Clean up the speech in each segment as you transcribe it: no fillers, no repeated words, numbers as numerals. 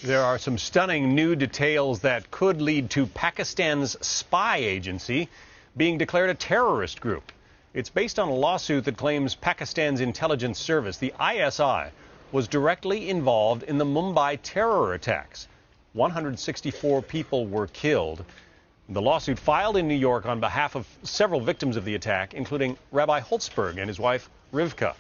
There are some stunning new details that could lead to Pakistan's spy agency being declared a terrorist group. It's based on a lawsuit that claims Pakistan's intelligence service, the ISI, was directly involved in the Mumbai terror attacks. 164 people were killed. The lawsuit filed in New York on behalf of several victims of the attack, including Rabbi Holtzberg and his wife, Rivka.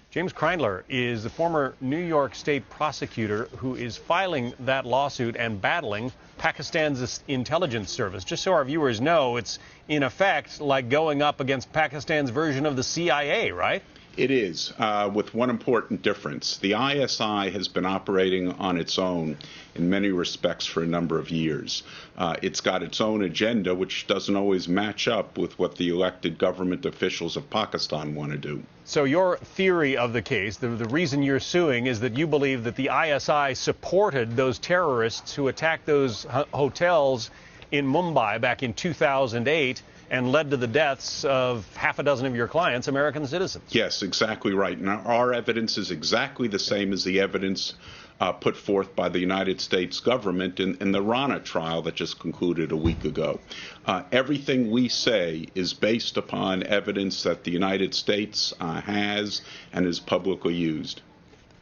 James Kreindler is the former New York State prosecutor who is filing that lawsuit and battling Pakistan's intelligence service. Just so our viewers know, it's in effect like going up against Pakistan's version of the CIA, right? It is, with one important difference. The ISI has been operating on its own in many respects for a number of years. It's got its own agenda, which doesn't always match up with what the elected government officials of Pakistan want to do. So your theory of the case, the reason you're suing, is that you believe that the ISI supported those terrorists who attacked those hotels in Mumbai back in 2008 and led to the deaths of half a dozen of your clients, American citizens. Yes, exactly right. And our evidence is exactly the same as the evidence put forth by the United States government in the Rana trial that just concluded a week ago. Everything we say is based upon evidence that the United States has and is publicly used.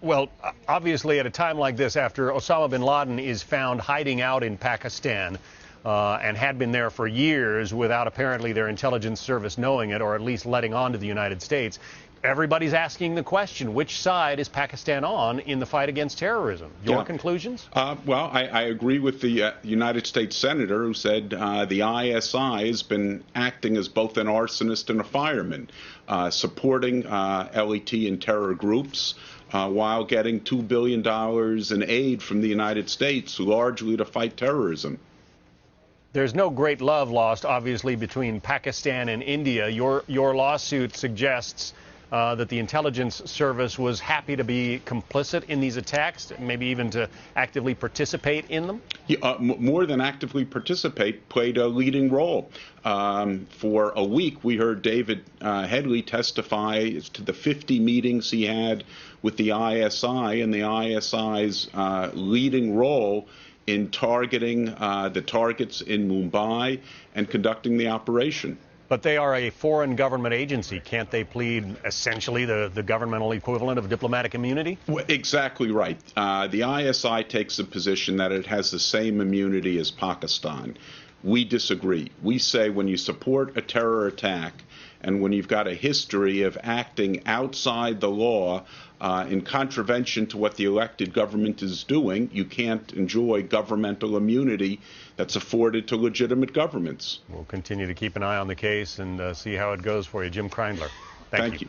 Well, obviously, at a time like this, after Osama bin Laden is found hiding out in Pakistan, and had been there for years without apparently their intelligence service knowing it, or at least letting on to the United States, everybody's asking the question, which side is Pakistan on in the fight against terrorism? Your conclusions? Well, I agree with the United States Senator who said the ISI has been acting as both an arsonist and a fireman, supporting LET and terror groups, while getting $2 billion in aid from the United States, largely to fight terrorism. There's no great love lost, obviously, between Pakistan and India. Your lawsuit suggests that the intelligence service was happy to be complicit in these attacks, maybe even to actively participate in them? Yeah, more than actively participate, played a leading role. For a week, we heard David Headley testify to the 50 meetings he had with the ISI and the ISI's leading role in targeting the targets in Mumbai and conducting the operation. But they are a foreign government agency. Can't they plead essentially the governmental equivalent of diplomatic immunity? Well, exactly right. The ISI takes the position that it has the same immunity as Pakistan. We disagree. We say when you support a terror attack and when you've got a history of acting outside the law in contravention to what the elected government is doing, you can't enjoy governmental immunity that's afforded to legitimate governments. We'll continue to keep an eye on the case and see how it goes for you. Jim Kreindler, thank you.